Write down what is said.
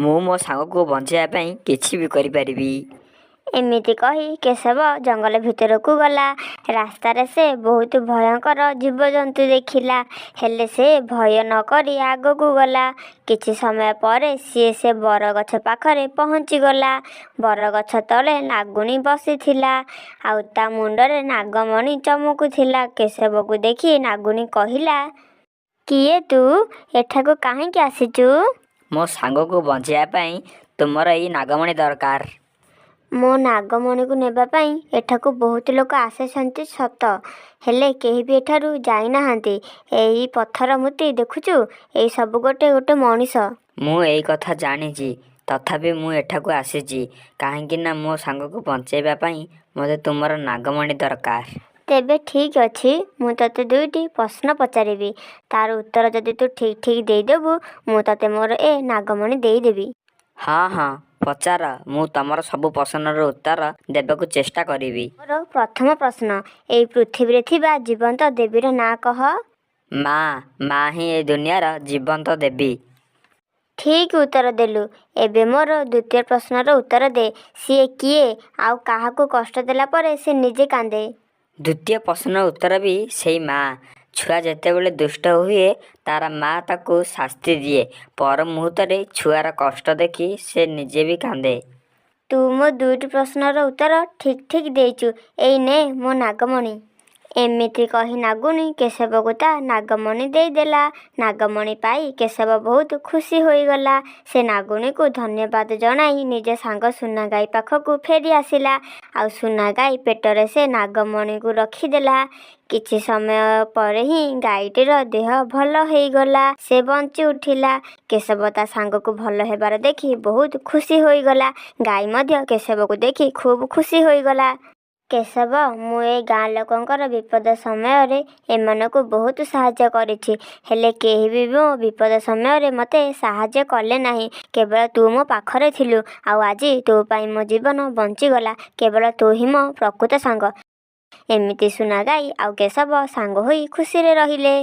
ମୁଁ ମୋ ସାଙ୍ଗକୁ ବଞ୍ଚାଇବା ପାଇଁ କିଛି ବି କରିପାରିବି। ଏମିତି କହି କେଶବ ଜଙ୍ଗଲ ଭିତରକୁ ଗଲା। ରାସ୍ତାରେ ସେ ବହୁତ ଭୟଙ୍କର ଜୀବଜନ୍ତୁ ଦେଖିଲା, ହେଲେ ସେ ଭୟ ନ କରି ଆଗକୁ ଗଲା। କିଛି ସମୟ ପରେ ସେ ବରଗଛ ପାଖରେ ପହଞ୍ଚିଗଲା। ବରଗଛ ତଳେ ନାଗୁଣୀ ବସିଥିଲା, ଆଉ ତା ମୁଣ୍ଡରେ ନାଗମଣି ଚମକୁଥିଲା। କେଶବକୁ ଦେଖି ନାଗୁଣୀ କହିଲା, କିଏ ତୁ? ଏଠାକୁ କାହିଁକି ଆସିଛୁ? ମୋ ସାଙ୍ଗକୁ ବଞ୍ଚାଇବା ପାଇଁ ତୁମର ଏଇ ନାଗମଣି ଦରକାର। ମୋ ନାଗମଣିକୁ ନେବା ପାଇଁ ଏଠାକୁ ବହୁତ ଲୋକ ଆସିଛନ୍ତି ସତ, ହେଲେ କେହି ବି ଏଠାରୁ ଯାଇନାହାନ୍ତି। ଏଇ ପଥର ମୂର୍ତ୍ତି ଦେଖୁଛୁ, ଏଇ ସବୁ ଗୋଟେ ମଣିଷ। ମୁଁ ଏଇ କଥା ଜାଣିଛି, ତଥାପି ମୁଁ ଏଠାକୁ ଆସିଛି କାହିଁକି ନା ମୋ ସାଙ୍ଗକୁ ବଞ୍ଚାଇବା ପାଇଁ ମୋତେ ତୁମର ନାଗମଣି ଦରକାର। ତେବେ ଠିକ୍ ଅଛି, ମୁଁ ତୋତେ 2ଟି ପ୍ରଶ୍ନ ପଚାରିବି। ତାର ଉତ୍ତର ଯଦି ତୁ ଠିକ୍ ଦେଇଦେବୁ, ମୁଁ ତୋତେ ମୋର ଏ ନାଗମଣି ଦେଇଦେବି। ହଁ, ପଚାର। ମୁଁ ତମର ସବୁ ପ୍ରଶ୍ନର ଉତ୍ତର ଦେବାକୁ ଚେଷ୍ଟା କରିବି। ମୋର ପ୍ରଥମ ପ୍ରଶ୍ନ, ଏଇ ପୃଥିବୀରେ ଥିବା ଜୀବନ୍ତ ଦେବୀର ନାଁ କହ। ମା ହିଁ ଏ ଦୁନିଆର ଜୀବନ୍ତ ଦେବୀ। ଠିକ୍ ଉତ୍ତର ଦେଲୁ। ଏବେ ମୋର ଦ୍ୱିତୀୟ ପ୍ରଶ୍ନର ଉତ୍ତର ଦେ। ସିଏ କିଏ, ଆଉ କାହାକୁ କଷ୍ଟ ଦେଲା ପରେ ସେ ନିଜେ କାନ୍ଦେ? ଦ୍ୱିତୀୟ ପ୍ରଶ୍ନର ଉତ୍ତର ବି ସେଇ ମା। ଛୁଆ ଯେତେବେଳେ ଦୁଷ୍ଟ ହୁଏ ତାର ମା ତାକୁ ଶାସ୍ତି ଦିଏ। ପର ମୁହୂର୍ତ୍ତରେ ଛୁଆର କଷ୍ଟ ଦେଖି ସେ ନିଜେ ବି କାନ୍ଦେ। ତୁ ମୋ 2ଟି ପ୍ରଶ୍ନର ଉତ୍ତର ଠିକ୍ ଦେଇଛୁ। ଏଇ ନେ ମୋ ନାଗମଣି। ଏମିତି କହି ନାଗୁଣୀ କେଶବକୁ ତା ନାଗମଣି ଦେଇଦେଲା। ନାଗମଣି ପାଇ କେଶବ ବହୁତ ଖୁସି ହୋଇଗଲା। ସେ ନାଗୁଣୀକୁ ଧନ୍ୟବାଦ ଜଣାଇ ନିଜ ସାଙ୍ଗ ସୁନାଗାଈ ପାଖକୁ ଫେରି ଆସିଲା। ଆଉ ସୁନାଗାଈ ପେଟରେ ସେ ନାଗମଣିକୁ ରଖିଦେଲା। କିଛି ସମୟ ପରେ ହିଁ ଗାଈଟିର ଦେହ ଭଲ ହେଇଗଲା, ସେ ବଞ୍ଚି ଉଠିଲା। କେଶବ ତା ସାଙ୍ଗକୁ ଭଲ ହେବାର ଦେଖି ବହୁତ ଖୁସି ହୋଇଗଲା। ଗାଈ ମଧ୍ୟ କେଶବକୁ ଦେଖି ଖୁବ୍ ଖୁସି ହୋଇଗଲା। କେଶବ, ମୁଁ ଏ ଗାଁ ଲୋକଙ୍କର ବିପଦ ସମୟରେ ଏମାନଙ୍କୁ ବହୁତ ସାହାଯ୍ୟ କରିଛି, ହେଲେ କେହି ବି ମୋ ବିପଦ ସମୟରେ ମୋତେ ସାହାଯ୍ୟ କଲେ ନାହିଁ। କେବଳ ତୁ ମୋ ପାଖରେ ଥିଲୁ, ଆଉ ଆଜି ତୋ ପାଇଁ ମୋ ଜୀବନ ବଞ୍ଚିଗଲା। କେବଳ ତୁ ହିଁ ମୋ ପ୍ରକୃତ ସାଙ୍ଗ। ଏମିତି ସୁନାଗାଈ ଆଉ କେଶବ ସାଙ୍ଗ ହୋଇ ଖୁସିରେ ରହିଲେ।